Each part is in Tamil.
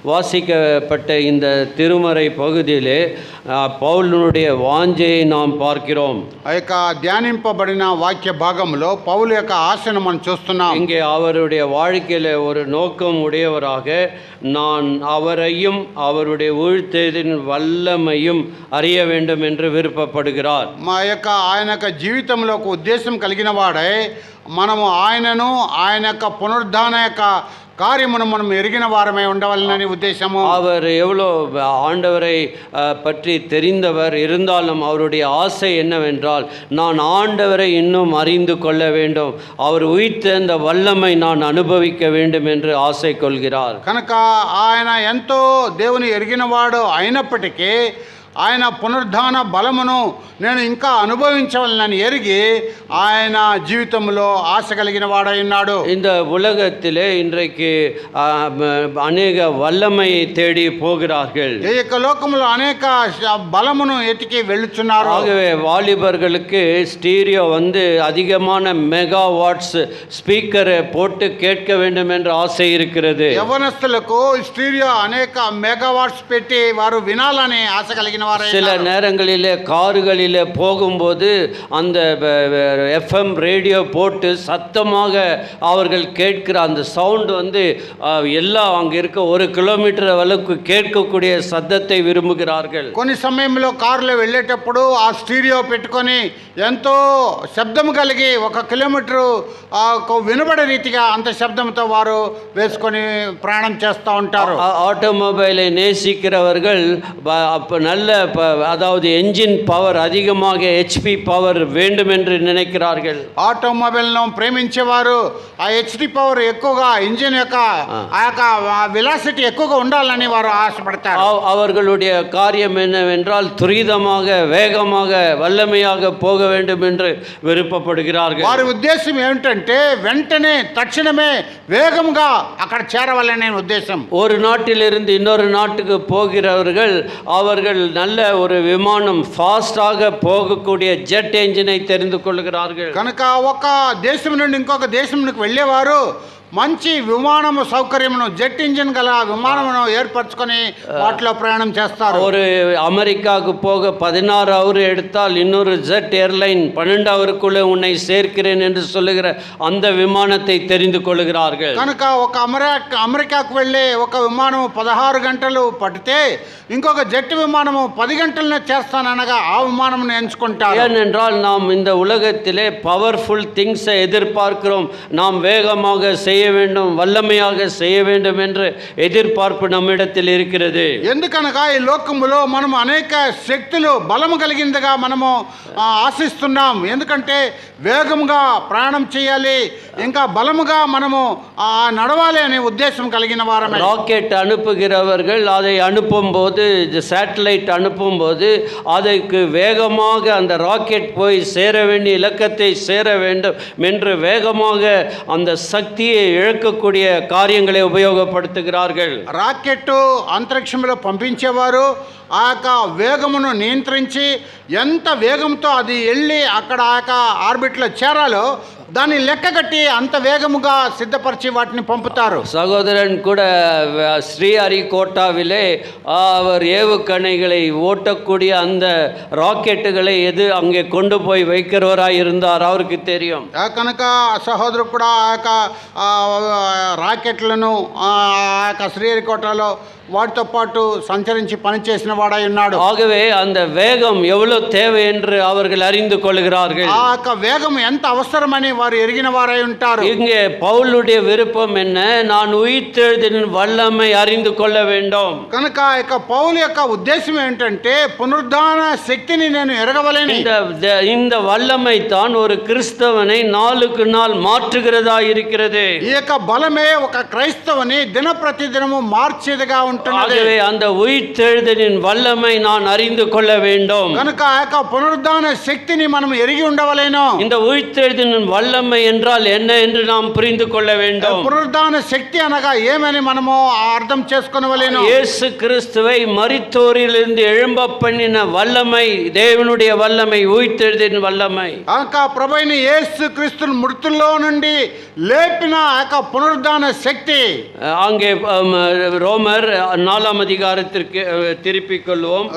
வாசிக்கப்பட்ட இந்த திருமறை பகுதியிலே పౌలునుடைய వాంఛயை நாம் பார்க்கிறோம். ఆ యొక్క ధ్యానింపబడిన వాక్య భాగంలో పౌలు యొక్క ఆశను మనం చూస్తున్నాం. இங்கே அவருடைய வாழ்க்கையில ஒரு நோக்கம் உடையவராக நான் அவரையும் அவருடைய உயிர்த்தெழுதலின் வல்லமையும் அறிய வேண்டும் என்று விருப்பப்படுகிறார். మా యొక్క ఆయన యొక్క జీవితంలో ఒక ఉద్దేశం కలిగిన వాడే మనము ఆయనను ఆయన యొక్క పునరుద్ధాన యొక్క காரியமும் మనం எரிகின வாரமே ఉండవలనని ఉద్దేశము. அவர் எவ்வளோ ஆண்டவரை பற்றி தெரிந்தவர் இருந்தாலும் அவருடைய ஆசை என்னவென்றால் நான் ஆண்டவரை இன்னும் அறிந்து கொள்ள வேண்டும், அவர் உயிர்த்தெழுந்த வல்லமை நான் அனுபவிக்க வேண்டும் என்று ஆசை கொள்கிறார். కనుక ఆయన ఎంతో దేవుని ఎరిగినవాడు అయినప్పటికీ ఆయన పునరుద్ధాన బలమును నేను ఇంకా అనుభవించవలనని ఎరిగి ఆయన జీవితంలో ఆశ కలిగిన వాడై ఉన్నాడు. இந்த உலகத்திலே இன்றைக்கு అనేక வல்லமையை தேடி போகிறார்கள். ఈ యొక్క లోకంలో అనేక బలమును ఎతికి వెళ్ళుచున్నారు. ஆகவே வாலிபர்களுக்கு ஸ்டீரியோ அதிகமான மெகா வாட்ஸ் ஸ்பீக்கரை போட்டு கேட்க வேண்டும் என்ற ஆசை இருக்கிறது. యవనస్తులకు స్టీరియో అనేక మెగా వాట్స్ పెట్టి వారు వినాలని ఆశ కలిగిన சில நேரங்களிலே கார்களிலே போகும்போது அந்த எஃப்எம் ரேடியோ போட்டு சத்தமாக அவர்கள் கேட்கிற அந்த சவுண்ட் எல்லாம் அங்கே இருக்க 1 கிலோமீட்டர் அளவுக்கு கேட்கக்கூடிய சத்தத்தை விரும்புகிறார்கள். కొన్ని సమయంలో కారులో వెళ్ళేటప్పుడు ఆ స్టీరియో పెట్టుకొని ఎంతో శబ్దం కలిగి 1 కిలోమీటర్ వినబడే రీతిగా అంత శబ్దంతో వారు వేసుకొని ప్రయాణం చేస్తూ ఉంటారు. ஆட்டோமொபைலை நேசிக்கிறவர்கள் நல்ல அதாவது என்ஜின் பவர் அதிகமாக ஹெச்பி பவர் வேண்டும் என்று நினைக்கிறார்கள். ఆటోమొబైల్ను ప్రేమించేవారు ఆ హెచ్డి పవర్ ఎక్కువగా ఇంజిన్ యొక్క ఆ యొక్క వెలాసిటీ ఎక్కువగా ఉండాలని వారు ఆశపడతారు. அவர்களுடைய காரியம் என்னவென்றால் துரிதமாக வேகமாக வல்லமையாக போக வேண்டும் என்று விருப்பப்படுகிறார்கள். వారి ఉద్దేశం ఏమిటంటే వెంటనే తక్షణమే వేగంగా అక్కడ చేరవాలనే ఉద్దేశం. ஒரு நாட்டிலிருந்து இன்னொரு நாட்டுக்கு போகிறவர்கள் அவர்கள் நல்ல ஒரு விமானம் ஃபாஸ்டாக போகக்கூடிய ஜெட் என்ஜினை தெரிந்து கொள்கிறார்கள். కనుక ఒక దేశం నుండి ఇంకొక దేశంకి వెళ్ళేవారు మంచి విమానము సౌకర్యమును జెట్ ఇంజిన్ గల విమానమును ఏర్పరచుకొని వాటిలో ప్రయాణం చేస్తారు. ஒரு அமெரிக்காவுக்கு போக 16 ஹவர் எடுத்தால் இன்னொரு ஜெட் ஏர்லைன் 12 ஹவருக்குள்ளே உன்னை சேர்க்கிறேன் என்று சொல்லுகிற அந்த விமானத்தை தெரிந்து கொள்கிறார்கள். కనుక ఒక అమెరికాకు వెళ్ళే ఒక విమానం 16 గంటలు పట్టితే ఇంకొక జెట్ విమానము 10 గంటలనే చేస్తాననగా ఆ విమానమును ఎంచుకుంటారు. ஏனென்றால் நாம் இந்த உலகத்திலே பவர்ஃபுல் திங்ஸை எதிர்பார்க்கிறோம். நாம் வேகமாக செய்ய வேண்டும், வல்லமையாக செய்ய வேண்டும் என்ற எதிர்பார்ப்பு நம்மிடத்தில் இருக்கிறது. ఎందుకనగా ఈ లోకములో మనం అనేక శక్తులు బలము కలిగిందిగా మనము ఆశిస్తున్నాం. ఎందుకంటే వేగముగా ప్రయాణం చేయాలి, ఇంకా బలముగా మనము నడవాలి అనే ఉద్దేశం కలిగిన వారమే. ராக்கெட் அனுப்புகிறவர்கள் அதை அனுப்பும்போது சேட்டலைட் அனுப்பும்போது அதற்கு வேகமாக அந்த ராக்கெட் போய் சேர வேண்டிய இலக்கத்தை சேர வேண்டும் என்று வேகமாக அந்த சக்தியை இழக்கக்கூடிய காரியங்களை உபயோகப்படுத்துகிறார்கள். రాకెట్ అంతరిక్షంలో పంపించేవారు ఆ యొక్క వేగమును నియంత్రించి ఎంత వేగంతో అది వెళ్ళి అక్కడ ఆ యొక్క ఆర్బిట్లో చేరాలో దాన్ని లెక్క కట్టి అంత వేగముగా సిద్ధపరిచి వాటిని పంపుతారు. சகோதரன் கூட ஸ்ரீஹரிகோட்டாவிலே அவர் ஏவுகணைகளை ஓட்டக்கூடிய அந்த ராக்கெட்டுகளை அங்கே கொண்டு போய் வைக்கிறவராக இருந்தார், அவருக்கு தெரியும். కనుక సహోదరుడు కూడా ఆ యొక్క రాకెట్లను ఆ యొక్క శ్రీహరికోటలో వాటితో పాటు సంచరించి పనిచేసిన వాడై ఉన్నాడు. ஆகவே அந்த வேகம் எவ்வளவு தேவை என்று அவர்கள் அறிந்து கொள்கிறார்கள். ఆ యొక్క వేగం ఎంత అవసరమని వారు ఎరిగిన వారై ఉంటారు. இங்கே பவுலுடைய விருப்பம் என்ன? நான் உயிர்த்தெழுதலின் வல்லமை அறிந்து கொள்ள வேண்டும். కనుక ఆ యొక్క పౌలు యొక్క ఉద్దేశం ఏంటంటే పునరుద్ధాన శక్తిని నేను ఎరగవలెను. இந்த வல்லமை தான் ஒரு கிறிஸ்தவனை நாளுக்கு நாள் மாற்றுகிறதா இருக்கிறது. ఈ యొక్క బలమే ఒక క్రైస్తవుని దిన ప్రతిదినము మార్చేదిగా ఉంటుంది. ஆகவே அந்த உயிர்த்தெழுதலின் வல்லமை நான் அறிந்து கொள்ள வேண்டும். కనుక ఆ యొక్క పునరుద్ధాన శక్తిని మనం ఎరిగి ఉండవలెను. இந்த உயிர்த்தெழுதலின் வல்லமை என்றால் என்ன என்று நாம் புரிந்து கொள்ள வேண்டும். పునరుద్ధాన శక్తి అనగా ఏమని మనము అర్థం చేసుకొనవలెను. இயேசு கிறிஸ்துவை மரித்தோரிலிருந்து எழும்ப பண்ணின வல்லமை தேவனுடைய வல்லமை, உயிர்த்தெழுதின் வல்லமை. ప్రభువైన యేసు క్రీస్తును మృతుల్లో నుండి లేపిన పునరుద్ధాన శక్తి. அங்கே ரோமர் 4ஆம் அதிகாரத்திற்கு திருப்பிக் கொள்வோம்.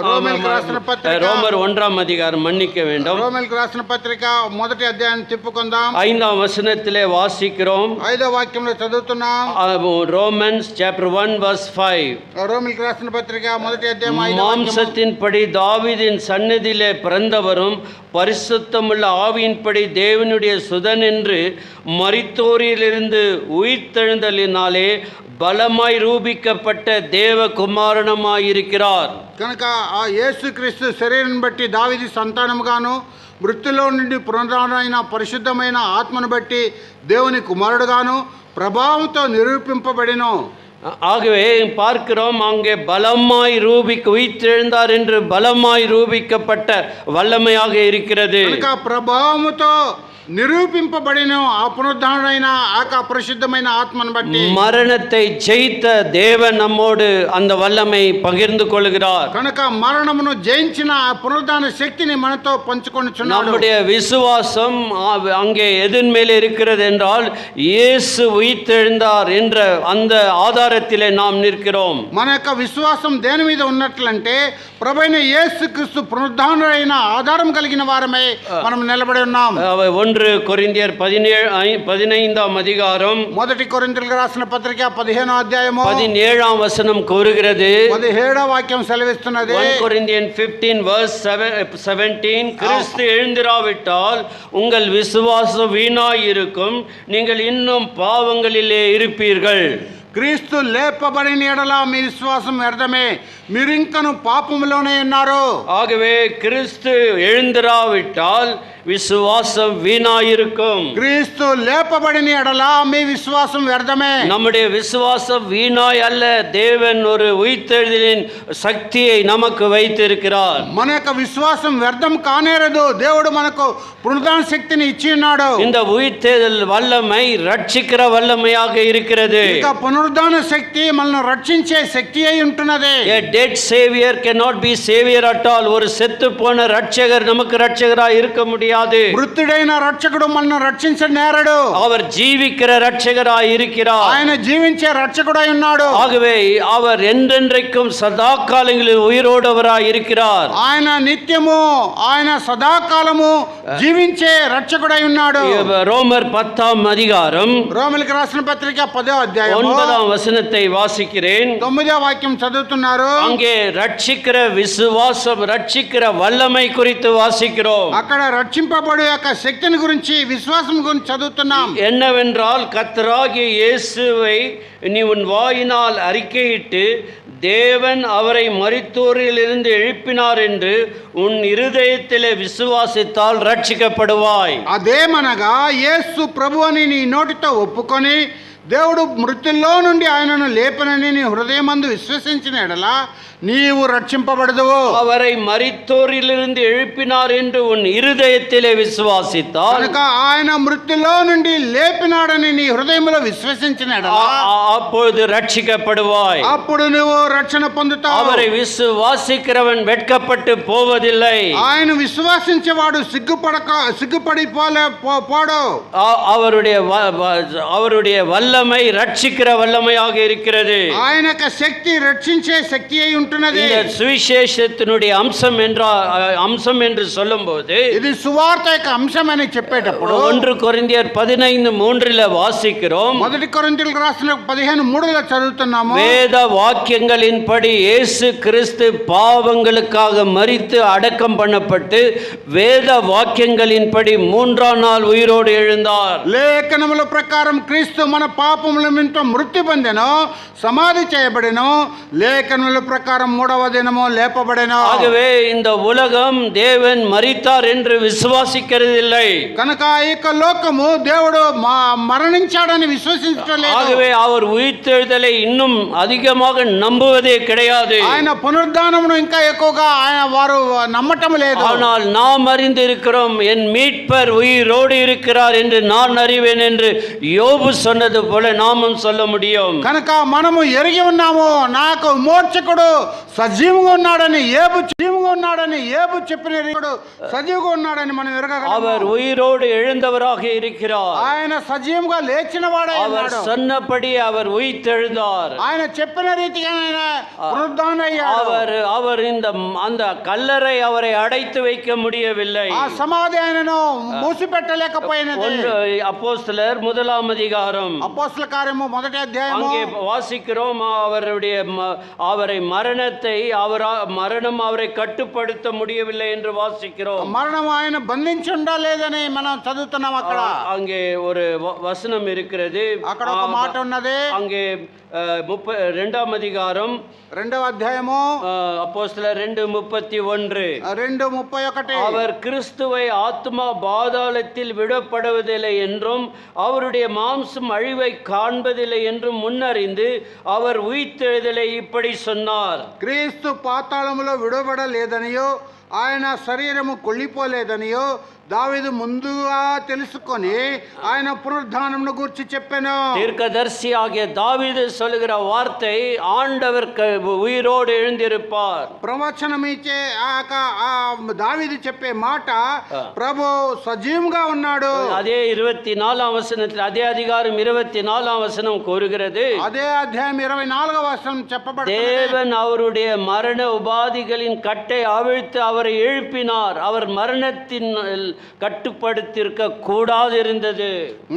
ரோமர் 1ஆம் அதிகாரம், மன்னிக்க வேண்டும். రోమీయులకు రాసిన పత్రిక 1వ అధ్యాయం తిప్పుకుందాం. 5ஆம் வசனத்திலே வாசிக்கிறோம். 5వ వాక్యంలో చదువుతున్నాం. Romans chapter 1 verse 5. రోమీయులకు రాసిన పత్రిక 1వ అధ్యాయం 5వ వాక్యం. மாம்சத்தின்படி தாவீதின் சந்நிதியிலே பிறந்தவரும் பரிசுத்தமுள்ள ஆவியின்படி தேவனுடைய சுதன் என்று மரித்தோரிலிருந்து உயிர்த்தெழுந்தலினாலே பலமாய் ரூபிக்கப்பட்ட தேவகுமாரனுமாயிருக்கிறார். కనుక ఆ యేసుక్రీస్తు శరీరం బట్టి దావీదు సంతానముగాను, మృత్యులో నుండి పునరుద్ధరణమైన పరిశుద్ధమైన ఆత్మను బట్టి దేవుని కుమారుడుగాను ప్రభావంతో నిరూపింపబడిను. ஆகவே பார்க்கிறோம், அங்கே பலமாய் உயிர்த்தெழுந்தார் என்று பலமாய் ரூபிக்கப்பட்ட வல்லமையாக இருக்கிறது. ప్రభావముతో నిరూపింపబడిన ఆ పునరుద్ధరణైన పరిశుద్ధమైన ఆత్మను బట్టి మరణத்தை ஜெயித்த தேவன் நம்மோடு அந்த வல்லமை பகிர்ந்து கொள்கிறார். కనుక మరణమును జయించిన ఆ పునరుద్ధాన శక్తిని మనతో పంచుకొనుచున్నాడు. நம்முடைய விசுவாசம் அங்கே எதன் மேலே இருக்கிறது என்றால் இயேசு உயிர்த்தெழுந்தார் என்ற அந்த ஆதாரத்திலே நாம் நிற்கிறோம். మన యొక్క విశ్వాసం దేని మీద ఉన్నట్లంటే ప్రభువైన యేసుక్రీస్తు పునరుద్ధానుడైన ఆధారం కలిగిన వారమే మనం నిలబడి ఉన్నాం. 1 కొరింథీయులు 15ஆம் அதிகாரம், 1 కొరింథీయులకు రాసిన పత్రిక 15వ అధ్యాయము 17ஆம் வசனம் கூறுகிறது. 17వ వాక్యం సెలవిస్తున్నది. 1 Corinthians 15 verse 17, கிறிஸ்து எழுந்திராவிட்டால் உங்கள் விசுவாசம் வீணாயிருக்கும், நீங்கள் இன்னும் பாவங்களிலே இருப்பீர்கள். క్రీస్తు లేపబడిన ఎడల మీ విశ్వాసం వ్యర్థమే, మీరు ఇంకను పాపములోనే ఉన్నారు. ஆகவே கிறிஸ்து எழுந்திராவிட்டால் விசுவாசம் வீணாயிருக்கும். கிறிஸ்து లేపబడిన ఎడల మీ విశ్వాసం వ్యర్థమే. நம்முடைய விசுவாசம் வீணாய் அல்ல, தேவன் ஒரு உயிர்த்தெழுதலின் சக்தியை நமக்கு வைத்திருக்கிறார். మన యొక్క విశ్వాసం వ్యర్థం కానేరదు, దేవుడు మనకు పునరుద్ధాన శక్తిని ఇచ్చి ఉన్నాడు. இந்த உயிர்த்தெழுதல் வல்லமை ரட்சிக்கிற வல்லமையாக இருக்கிறது. ఇక పునరుద్ధాన శక్తి మనల్ని రక్షించే శక్తి అయి ఉంటున్నది. A dead savior cannot be savior at all. ஒரு செத்து போன ரட்சகர் நமக்கு ரட்சகராய் இருக்க முடியாது. మృతుడైన రక్షకుడు మనల్ని రక్షించనేరడు. அவர் ஜீவிக்கிற ரட்சகராய் இருக்கிறார். ఆయన జీవించే రక్షకుడై ఉన్నాడు. ஆகவே அவர் என்றென்றைக்கும் சதா காலங்களில் உயிரோடவராய் இருக்கிறார். ఆయన నిత్యము, ఆయన సదాకాలము జీవించే రక్షకుడై ఉన్నాడు. ரோமர் 10ஆம் அதிகாரம், రోమీయులకు రాసిన పత్రిక 10వ అధ్యాయం 9ஆம் వசனத்தை வாசிக்கிறேன். 9వ వాక్యం చదువుతున్నారు. அங்கே ரட்சிக்கிற விசுவாசம், ரட்சிக்கிற வல்லமை குறித்து வாசிக்கிறோம். అక్కడ రక్షింపబడు యొక్క శక్తిని గురించి, విశ్వాసం గురించి చదువుతున్నాం. என்னவென்றால் கர்த்தராகிய இயேசுவை நீ உன் வாயினால் அறிக்கையிட்டு தேவன் அவரை மரித்தோரிலிருந்து எழுப்பினார் என்று உன் இருதயத்திலே விசுவாசித்தால் ரட்சிக்கப்படுவாய். అదేమనగా యేసు ప్రభు అని నీ నోటితో ఒప్పుకొని దేవుడు మృతుల్లో నుండి ఆయనను లేపనని నీ హృదయమందు విశ్వసించిన ఎడల నీవు రక్షింపబడదువు. அவரை மரித்தோரிலிருந்து எழுப்பினார் என்று உன் இருதயத்திலே விசுவாசித்தால், కనుక ఆయన మృతుల్లో నుండి లేపినాడని నీ హృదయంలో విశ్వసించిన ఎడల அப்பொழுது ரட்சிக்கப்படுவாய். అప్పుడు నువ్వు రక్షణ పొందుతావు. அவரை விசுவாசிக்கிறவன் வெட்கப்பட்டு போவதில்லை. ఆయన విశ్వాసించేవాడు సిగ్గుపడి పోడు. அவருடைய வல்லமை ரட்சிக்கிற வல்லமையாக இருக்கிறது. ఆయన యొక్క శక్తి రక్షించే శక్తి అయి ఉంటున్నది. இந்த சுவிசேஷத்தினுடைய அம்சம் என்று சொல்லும்போது, ఇది సువార్త యొక్క అంశం అని చెప్పేటప్పుడు 1 கொரிந்தியர் 15:3 வாசிக்கிறோம். 1 కొరింథీయులకు రాసిన 15:3 చదువుతున్నాము. வேத வாக்கியங்களின்படி இயேசு கிறிஸ்து பாவங்களுக்காக மரித்து அடக்கம் பண்ணப்பட்டு வேத வாக்கியங்களின்படி 3ஆம் நாள் உயிரோடு எழுந்தார். లేఖనముల ప్రకారం క్రీస్తు మన పాపముల నిమిత్తం మృతి పొందెను, సమాధి చేయబడెను, లేఖనముల ప్రకారం 3వ దినము లేపబడెను. ஆகவே இந்த உலகம் தேவன் மரித்தார் என்று விசுவாசிக்கிறதில்லை. కనుక ఈ యొక్క లోకము దేవుడు మరణించాడని విశ్వసించడం లేదు. ஆகவே அவர் உயிர்த்தெழுதலை இன்னும் அதிகமாக நம்புவதே கிடையாது. ఆయన పునరుద్ధానమును ఇంకా ఎక్కువగా వారు నమ్మటం లేదు. ஆனால் நாம் அறிந்திருக்கிறோம், என் மீட்பர் உயிரோடு இருக்கிறார் என்று நான் அறிவேன் என்று யோபு சொன்னது போல நாமும் சொல்ல முடியும். కనుక మనము ఎరిగి ఉన్నాము, నాకు మోక్షకుడు సజీవంగా ఉన్నాడని ఏబు చెప్పిన సజీవంగా ఉన్నాడని మనం ఎరగగలము. அவர் உயிரோடு எழுந்தவராக இருக்கிறார். ఆయన సజీవంగా లేచిన వాడే அவர் ఉన్నాడు. சொன்னபடி அவர் உயிர்த்தெழுந்தார். ఆయన చెప్పిన రీతిగా ఆయన పునరుద్ధానం అయ్యాడు. அவர் இந்த அந்த కల్లறை அவரை அடைத்து வைக்க முடியவில்லை. ఆ సమాధి ఆయనను మూసిపెట్టలేకపోయినది. அப்போஸ்தலர் 1 அதிகாரம் అపోస్తల కార్యము 1వ అధ్యాయము அங்கே வாசிக்கிறோம், அவரை மரணத்தை மரணம் அவரை கட்டுப்படுத்த முடியவில்லை என்று வாசிக்கிறோம். మరణం ఆయన బంధించి ఉండలేదని మనం చదువుతున్నాం. అక్కడ அங்கே ஒரு வசனம் இருக்கிறது. అక్కడ ఒక మాట ఉన్నది. அங்கே 2 அதிகாரம் 2వ అధ్యాయము அப்போஸ்தலர் 2:31. 2:31. அவர் கிறிஸ்துவை ஆத்மா பாதாளத்தில் விடப்படுவதில்லை என்றும் அவருடைய மாம்சம் அழிவை காண்பதில்லை என்றும் முன்னறிந்து அவர் உயிர்த்தெழுதலை இப்படி சொன்னார். క్రీస్తు పాతాళములో విడవబడలేదనియో ఆయన శరీరము కొల్లిపోలేదనియో దావీదు ముందుగా తెలుసుకొని ఆయన పునరుద్ధానమును గురించి చెప్పాను. தீர்க்கதரிசி ஆகிய தாவீது சொல்லுகிற வார்த்தை, ஆண்டவர் உயிரோடு எழுந்திருப்பார். ప్రవచనం ఇచ్చే దావీదు చెప్పే మాట, ప్రభు సజీవంగా ఉన్నాడు. அதே 24ஆம் வசனத்தில், அதே அதிகாரம் 24ஆம் வசனம் கூறுகிறது, అదే అధ్యాయం 24వ వచనం చెప్పబడుతుంది, தேவன் அவருடைய மரண உபாதிகளின் கட்டை அவிழ்த்து அவரை எழுப்பினார். அவர் மரணத்தின் கட்டுப்படுத்திருக்க கூடாதிருந்தது.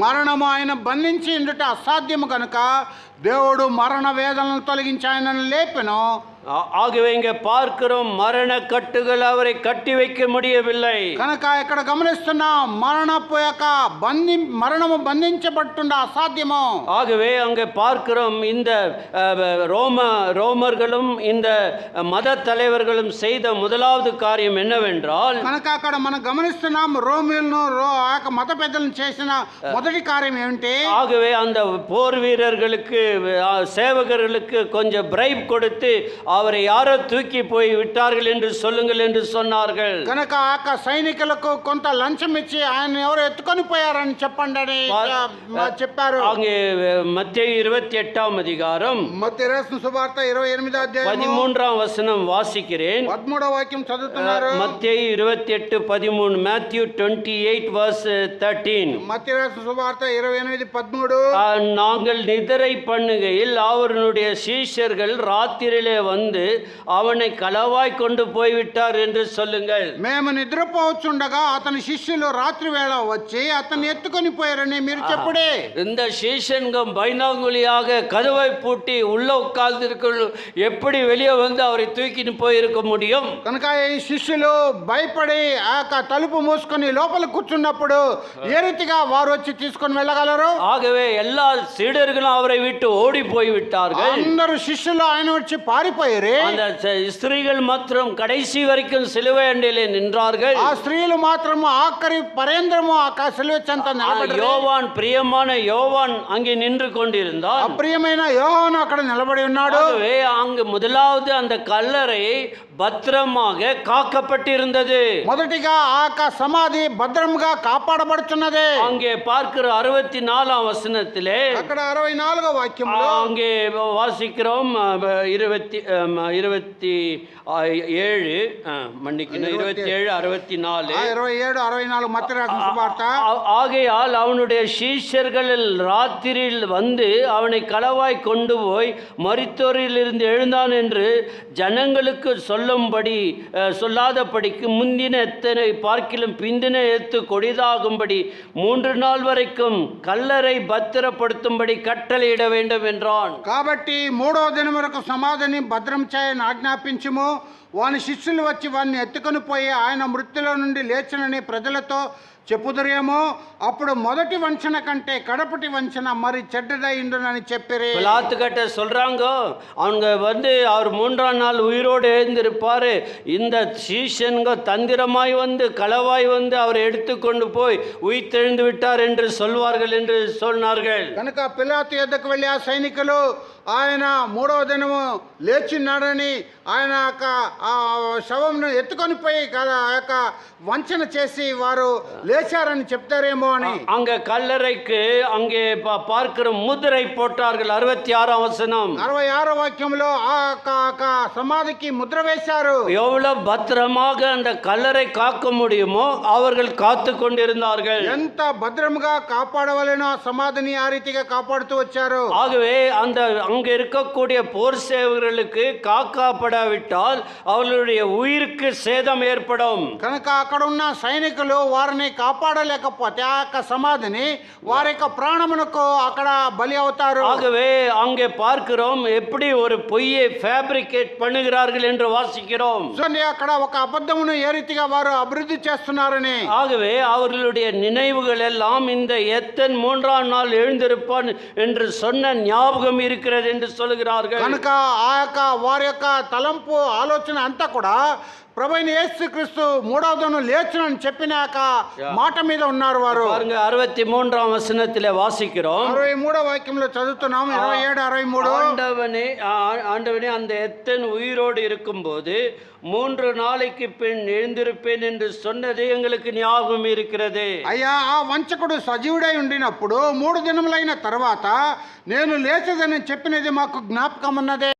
మరణము ఆయన బంధించి ఉండుట అసాధ్యము కనుక దేవుడు మరణ వేదనను తొలగించి ఆయనను లేపెను. ஆகவே இங்கே பார்க்கிறோம், மரண கட்டுகள் அவரை கட்டி வைக்க முடியவில்லை. కనుక ఇక్కడ గమనిస్తున్నాం, మరణము బంధించబట్టుండ అసాధ్యము. ஆகவே அங்கே பார்க்கிறோம், இந்த ரோமர்களும் இந்த மத தலைவர்களும் செய்த முதலாவது காரியம் என்னவென்றால், కనుక అక్కడ మనం గమనిస్తున్నాం, రోమిలను మత పెద్దలను చేసిన మొదటి కార్యం ఏమిటి? ஆகவே அந்த போர் வீரர்களுக்கு சேவகர்களுக்கு கொஞ்சம் பிரைப் கொடுத்து அவரை யாரோ தூக்கி போய் விட்டார்கள் என்று சொல்லுங்கள் என்று சொன்னார்கள். కనుక ఆ సైనికులకు కొంత లంచం ఇచ్చి ఆయన ఎవరు ఎత్తుకొని పోయారని చెప్పండి అని చెప్పారు. அங்கே மத்தேயு 28ஆம் அதிகாரம் మత్తయి రాసిన సువార్త 28వ అధ్యాయం 13ஆம் வசனம் வாசிக்கிறேன். 13వ వాక్యం చదువుతున్నారు. மத்தேயு 28:13, Matthew 28 verse 13. మత్తయి రాసిన సువార్త 28:13. நாங்கள் நிதிரை பண்ணுகையில் அவருடைய சீஷர்கள் ராத்திரியிலே வந்து அவனை களவாய் கொண்டு போய்விட்டார் என்று சொல்லுங்கள். మేము నిద్రపోవచ్చుండగా అతని శిష్యులు రాత్రి వేళ వచ్చి అతన్ని ఎత్తుకొని పోయారని మీరు చెప్పుడే. இந்த சீஷன்கம் பைனாங்குழியாக கதவை பூட்டி உள்ள உட்கார்ந்திருக்கிறது, எப்படி வெளியே வந்து அவரை தூக்கிட்டு போயிருக்க முடியும்? కనుక ఈ శిష్యులు భయపడి ఆ తలుపు మూసుకొని లోపల కూర్చున్నప్పుడు ఏ రీతిగా వారు వచ్చి తీసుకొని వెళ్ళగలరు? ஆகவே எல்லா சீடர்களும் அவரை விட்டு ஓடி போய் விட்டார்கள். అందరూ శిష్యులు ఆయన వచ్చి పారిపోయారు. அந்த ஸ்திரீகள் மாத்திரம் கடைசி வரைக்கும் சிலுவை அண்டையிலே நின்றார்கள். ఆ స్త్రీలు మాత్రం ఆఖరి పరేంద్రము ఆ సిలువ చెంత నిలబడ్డారు. யோவான், பிரியமான யோவான் அங்கே நின்று கொண்டிருந்தார். అప్రియమైన యోహాను అక్కడ నిలబడి ఉన్నాడు. ஆகவே அங்கு முதலாவது அந்த கல்லறை பத்திரமாக காக்கப்பட்டிருந்தது. మొదటిగా ఆ సమాధి భద్రంగా కాపాడబడుతున్నది. அங்கே பார்க்கிற 64ஆம் வசனத்திலே, అక్కడ 64వ వాక్యంలో அங்கே வாசிக்கிறோம் 27 மன்னிக்கணும் 27 64. 27-64 மத்தேயு ராసిన సువార్త. ஆகையால் அவனுடைய சீஷர்களில் ராத்திரியில் வந்து அவனை களவாய் கொண்டு போய் மரித்தோரில் இருந்து எழுந்தான் என்று ஜனங்களுக்கு சொல்லாதபடிக்கு முந்தின எத்தனை பார்க்கிலும் பிந்தின எத்து கொடிதாகும்படி 3 நாள் வரைக்கும் கல்லறை பத்திரப்படுத்தும்படி கட்டளையிட வேண்டும் என்றான். కాబట్టి 3వ దినం వరకు సమాధిని భద్రం చేయని ఆజ్ఞాపించుము. వాని శిష్యులు వచ్చి వాడిని ఎత్తుకొని పోయి ఆయన మృత్యులో నుండి లేచినని ప్రజలతో చెప్పుదురేమో అప్పుడు మొదటి వంచన కంటే కడపటి వంచన మరి చెడ్డదైండునని చెప్పిరి. பிலாத்துக்கிட்ட சொல்றாங்க, அவங்க அவர் 3ஆம் நாள் உயிரோடு எழுந்திருப்பாரு, இந்த சீஷன்க தந்திரமாய் களவாய் அவர் எடுத்துக்கொண்டு போய் உயிர்த்தெழுந்து விட்டார் என்று சொல்வார்கள் என்று சொன்னார்கள். కనుక పిలాతు యొద్దకు వెళ్ళి ఆ సైనికులు ఆయన 3వ దినము లేచిన్నాడని ఆయన ఆ శవంను ఎత్తుకొని పోయి ఆ యొక్క వంచన చేసి వారు లేచారని చెప్తారేమో అని. அங்க கல்லறைக்கு அங்கே பார்க்கிற முதிரை போட்டார்கள். 66ஆம் வசனம். 66వ వాక్యంలో ఆ యొక్క సమాధికి ముద్ర వేశారు. எவ்வளவு பத்திரமாக அந்த கல்லறை காக்க முடியுமோ அவர்கள் காத்து கொண்டிருந்தார்கள். ఎంత భద్రముగా కాపాడవలెనో ఆ సమాధిని ఆ రీతిగా కాపాడుతూ వచ్చారు. ஆகவே அங்க இருக்கக்கூடிய போர் சேவகர்களுக்கு காக்காப்படாவிட்டால் அவர்களுடைய உயிருக்கு சேதம் ஏற்படும். కనుక అక్కడ ఉన్న సైనికులు వారిని కాపాడలేకపోతే ఆ యొక్క సమాధిని వారి యొక్క ప్రాణమునకు అక్కడ బలి అవుతారు. ஆகவே அங்கே பார்க்கிறோம் எப்படி ஒரு பொய்யை ஃபேப்ரிகேட் பண்ணுகிறார்கள் என்று வாசிக்கிறோம். అక్కడ ఒక అబద్ధమును ఏ రీతిగా వారు అభివృద్ధి చేస్తున్నారని. ஆகவே அவர்களுடைய நினைவுகள் எல்லாம் இந்த எத்தன் 3ஆம் நாள் எழுந்திருப்பான் என்று சொன்ன ஞாபகம் இருக்கிறது என்று சொல்கிறார்கள். కనుక ఆ యొక్క వారి యొక్క తలంపు ఆలోచన అంతా కూడా ప్రభువైన యేసుక్రీస్తు 3వ దినం లేచునని చెప్పినాక మాట మీద ఉన్నారు వారు. பாருங்க 63ஆம் வசனத்திலே வாசிக்கிறோம். 63వ వాక్యంలో చదువుతున్నాం. 27 63. ஆண்டவனே அந்த எத்தன் உயிரோடு இருக்கும்போது 3 நாளைக்கு பின் எழுந்திருப்பேன் என்று சொன்னது எங்களுக்கு ஞாபகம் இருக்கிறது. అయ్యా ఆ వంచకుడు సజీవుడై ఉండినప్పుడు 3 దినములైన తర్వాత నేను లేచదని చెప్పినది మాకు జ్ఞాపకం ఉన్నదే.